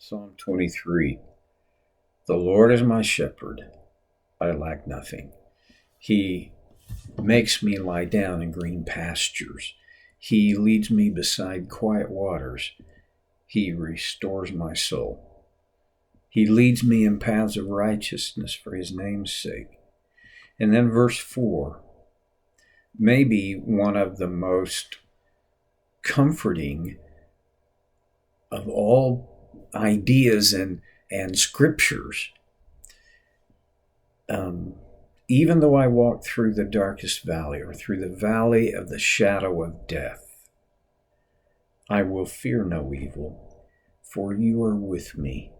Psalm 23. The Lord is my shepherd, I lack nothing. He makes me lie down in green pastures. He leads me beside quiet waters. He restores my soul. He leads me in paths of righteousness for his name's sake. And then verse 4, maybe one of the most comforting of all ideas and scriptures. Even though I walk through the darkest valley, or through the valley of the shadow of death, I will fear no evil, for you are with me.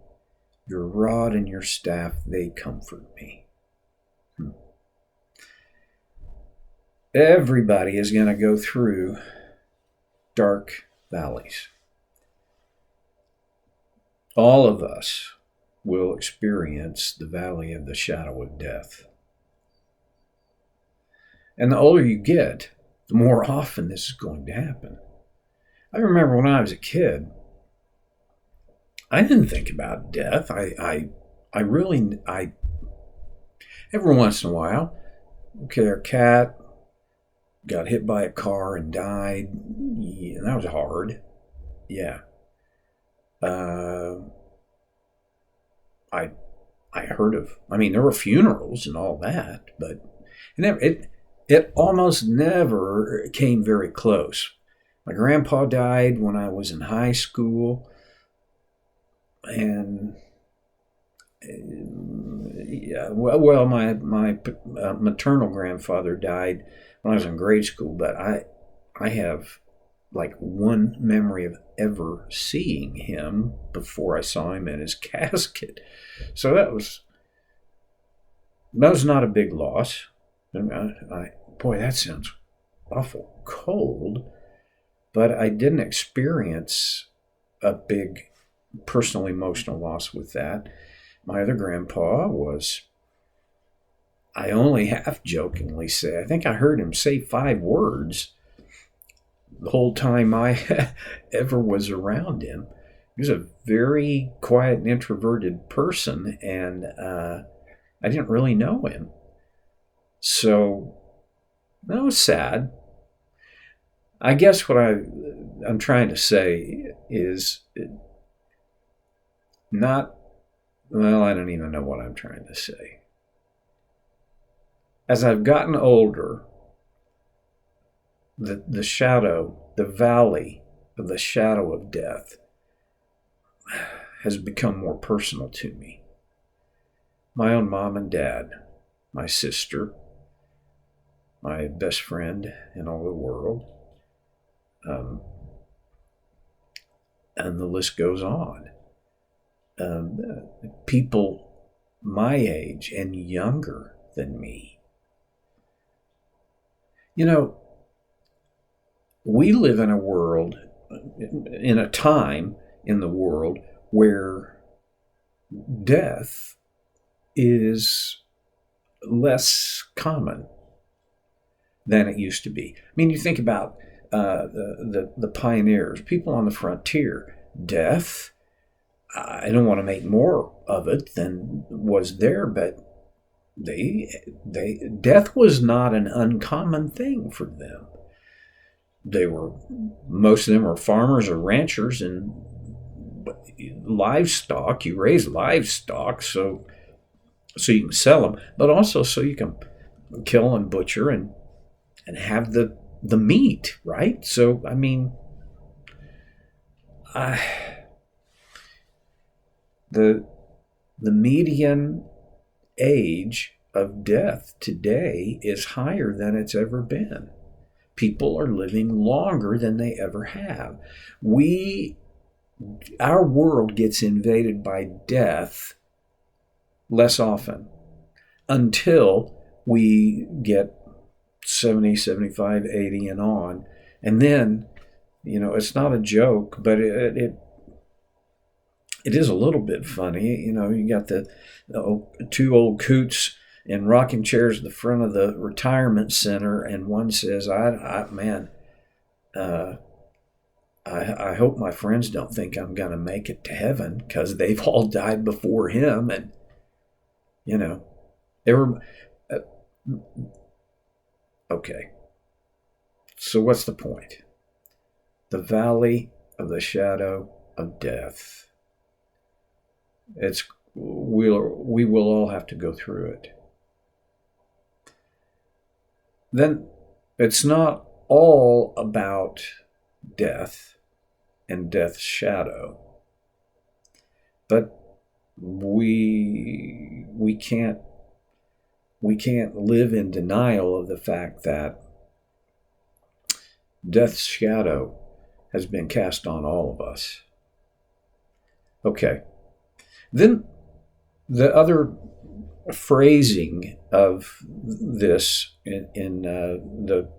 Your rod and your staff, they comfort me. Everybody is going to go through dark valleys. All of us will experience the valley of the shadow of death. And the older you get, the more often this is going to happen. I remember when I was a kid, I didn't think about death. I every once in a while, okay, our cat got hit by a car and died. Yeah, that was hard. Yeah. I heard of, there were funerals and all that, but it almost never came very close. My grandpa died when I was in high school, and my maternal grandfather died when I was in grade school, but I have like one memory of ever seeing him before I saw him in his casket. So that was not a big loss. Boy, that sounds awful cold, but I didn't experience a big personal emotional loss with that. My other grandpa was, I only half jokingly say, I think I heard him say 5 words the whole time I ever was around him. He was a very quiet and introverted person, and I didn't really know him. So that was sad. I guess what I'm trying to say is not, well, I don't even know what I'm trying to say. As I've gotten older, the shadow, the valley of the shadow of death has become more personal to me. My own mom and dad, my sister, my best friend in all the world, and the list goes on. People my age and younger than me. You know, we live in a world, in a time in the world where death is less common than it used to be. You think about the pioneers, people on the frontier. Death, I don't want to make more of it than was there, but death was not an uncommon thing for them. Most of them were farmers or ranchers, and livestock, you raise livestock so you can sell them, but also so you can kill and butcher and have the meat, right? So, the median age of death today is higher than it's ever been. People are living longer than they ever have. Our world gets invaded by death less often until we get 70, 75, 80 and on. And then, it's not a joke, but it is a little bit funny. You got the 2 old coots in rocking chairs at the front of the retirement center, and one says, I hope my friends don't think I'm going to make it to heaven because they've all died before him. And, you know, uh, okay. So what's the point? The valley of the shadow of death. We will all have to go through it. Then it's not all about death and death's shadow, but we can't live in denial of the fact that death's shadow has been cast on all of us. Okay. Then the other phrasing of this in the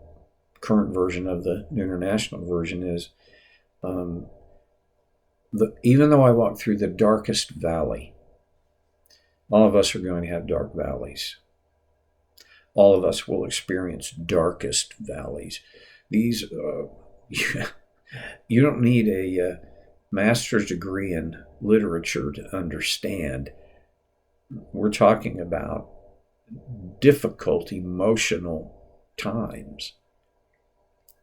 current version of the New International Version is, even though I walk through the darkest valley, all of us are going to have dark valleys. All of us will experience darkest valleys. These, you don't need a master's degree in literature to understand. We're talking about difficult emotional times.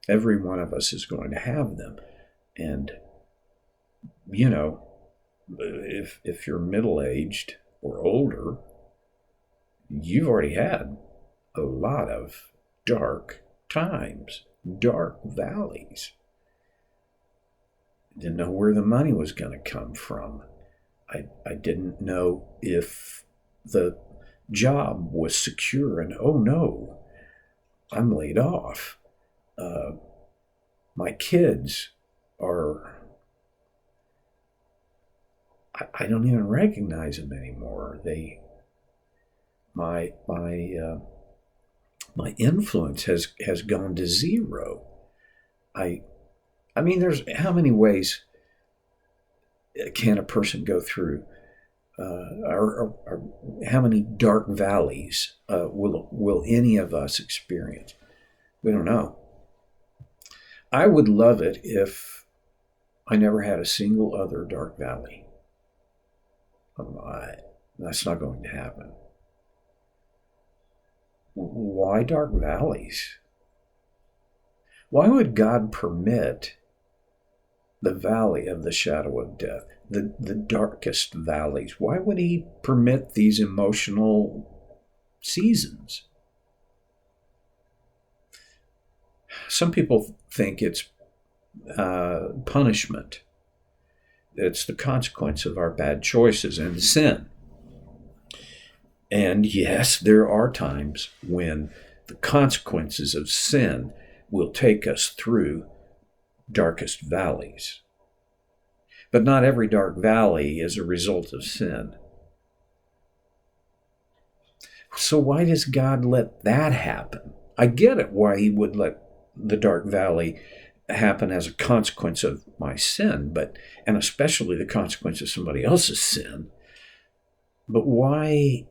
Every one of us is going to have them. And, you know, if you're middle-aged or older, you've already had a lot of dark times, dark valleys. Didn't know where the money was going to come from. I didn't know if the job was secure, and oh no, I'm laid off. My kids are, I don't even recognize them anymore. My influence has gone to zero. I mean, there's how many ways can a person go through, or how many dark valleys will any of us experience? We don't know. I would love it if I never had a single other dark valley. That's not going to happen. Why dark valleys? Why would God permit the valley of the shadow of death, the darkest valleys? Why would he permit these emotional seasons? Some people think it's punishment. It's the consequence of our bad choices and sin. And yes, there are times when the consequences of sin will take us through darkest valleys. But not every dark valley is a result of sin. So why does God let that happen? I get it why he would let the dark valley happen as a consequence of my sin, and especially the consequence of somebody else's sin. But why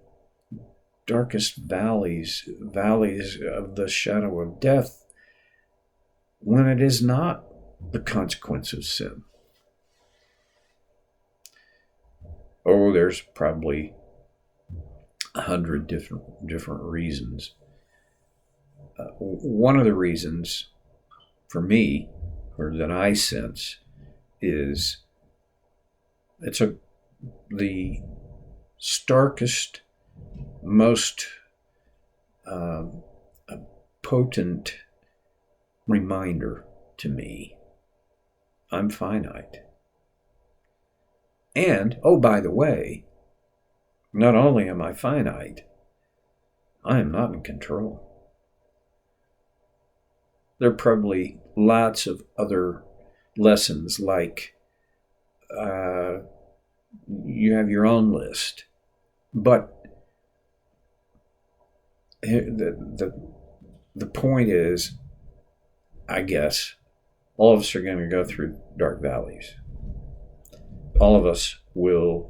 darkest valleys of the shadow of death, when it is not the consequence of sin? Oh, there's probably 100 different reasons. One of the reasons for me, or that I sense, is the starkest, most potent reminder to me. I'm finite. And, oh, by the way, not only am I finite, I am not in control. There are probably lots of other lessons, like you have your own list. But the point is, I guess, all of us are going to go through dark valleys. All of us will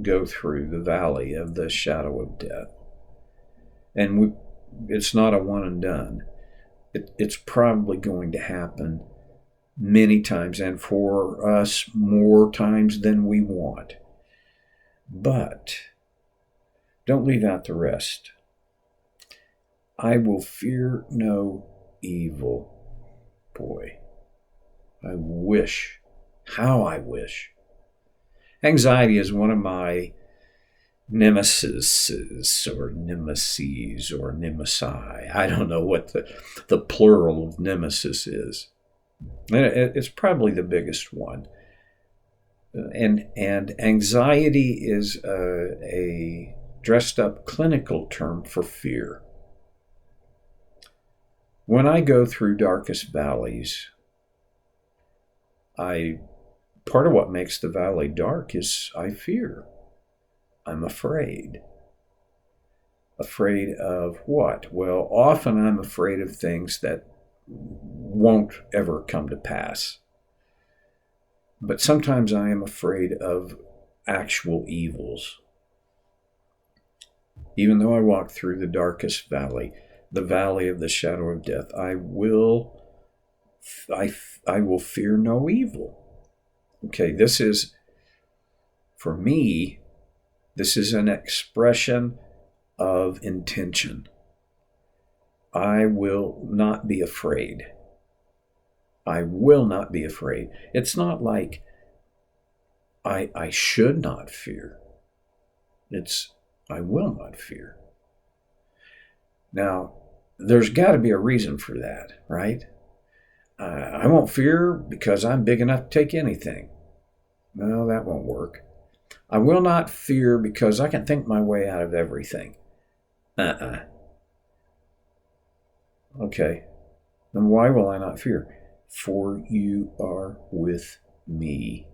go through the valley of the shadow of death. And it's not a one and done. It's probably going to happen many times, and for us more times than we want. But don't leave out the rest. I will fear no evil. Boy, I wish, how I wish. Anxiety is one of my nemesis or nemesis or nemesi. I don't know what the plural of nemesis is. It's probably the biggest one. And anxiety is a dressed up clinical term for fear. When I go through darkest valleys, part of what makes the valley dark is I fear. I'm afraid. Afraid of what? Well, often I'm afraid of things that won't ever come to pass. But sometimes I am afraid of actual evils. Even though I walk through the darkest valley, the valley of the shadow of death, I will fear no evil. Okay, this is, for me, this is an expression of intention. I will not be afraid. I will not be afraid. It's not like I should not fear. It's I will not fear. Now, there's got to be a reason for that, right? I won't fear because I'm big enough to take anything. No, that won't work. I will not fear because I can think my way out of everything. Okay. Then why will I not fear? For you are with me.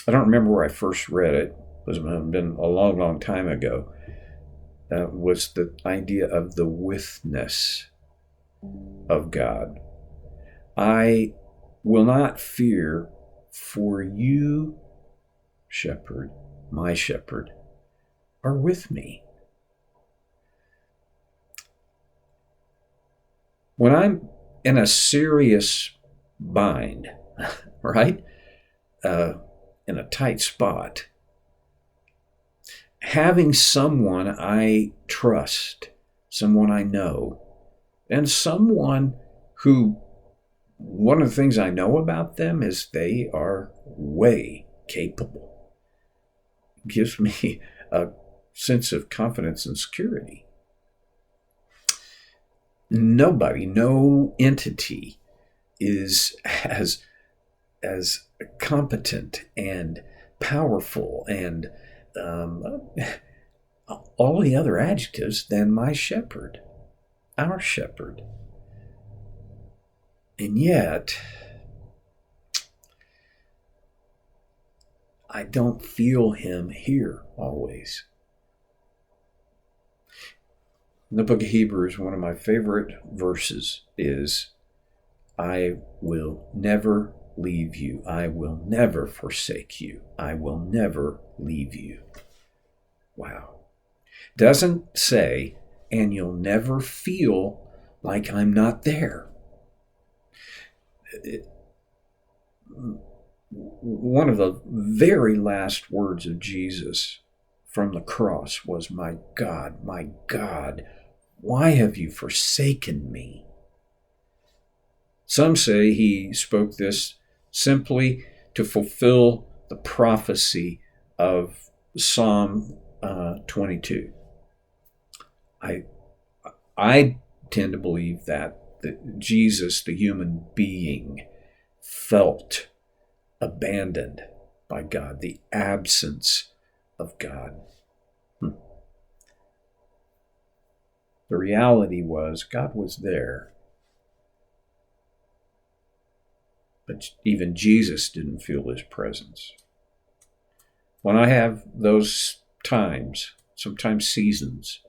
I don't remember where I first read it. It was been a long, long time ago. Was the idea of the withness of God. I will not fear, for you, shepherd, my shepherd, are with me. When I'm in a serious bind, right, in a tight spot, having someone I trust, someone I know, and someone who, one of the things I know about them is they are way capable. It gives me a sense of confidence and security. Nobody, no entity is as competent and powerful and all the other adjectives than my shepherd, our shepherd. And yet, I don't feel him here always. In the book of Hebrews, one of my favorite verses is, I will never leave you. I will never forsake you. I will never leave you. Wow. Doesn't say, and you'll never feel like I'm not there. One of the very last words of Jesus from the cross was, my God, why have you forsaken me? Some say he spoke this simply to fulfill the prophecy of Psalm 22. I tend to believe that Jesus, the human being, felt abandoned by God, the absence of God. The reality was God was there, but even Jesus didn't feel his presence. When I have those times, sometimes seasons,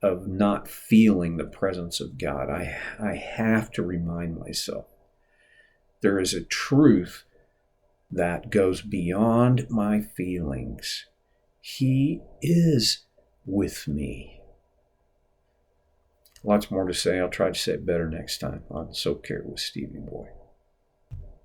of not feeling the presence of God, I have to remind myself there is a truth that goes beyond my feelings. He is with me. Lots more to say. I'll try to say it better next time on So Care with Stevie Boy.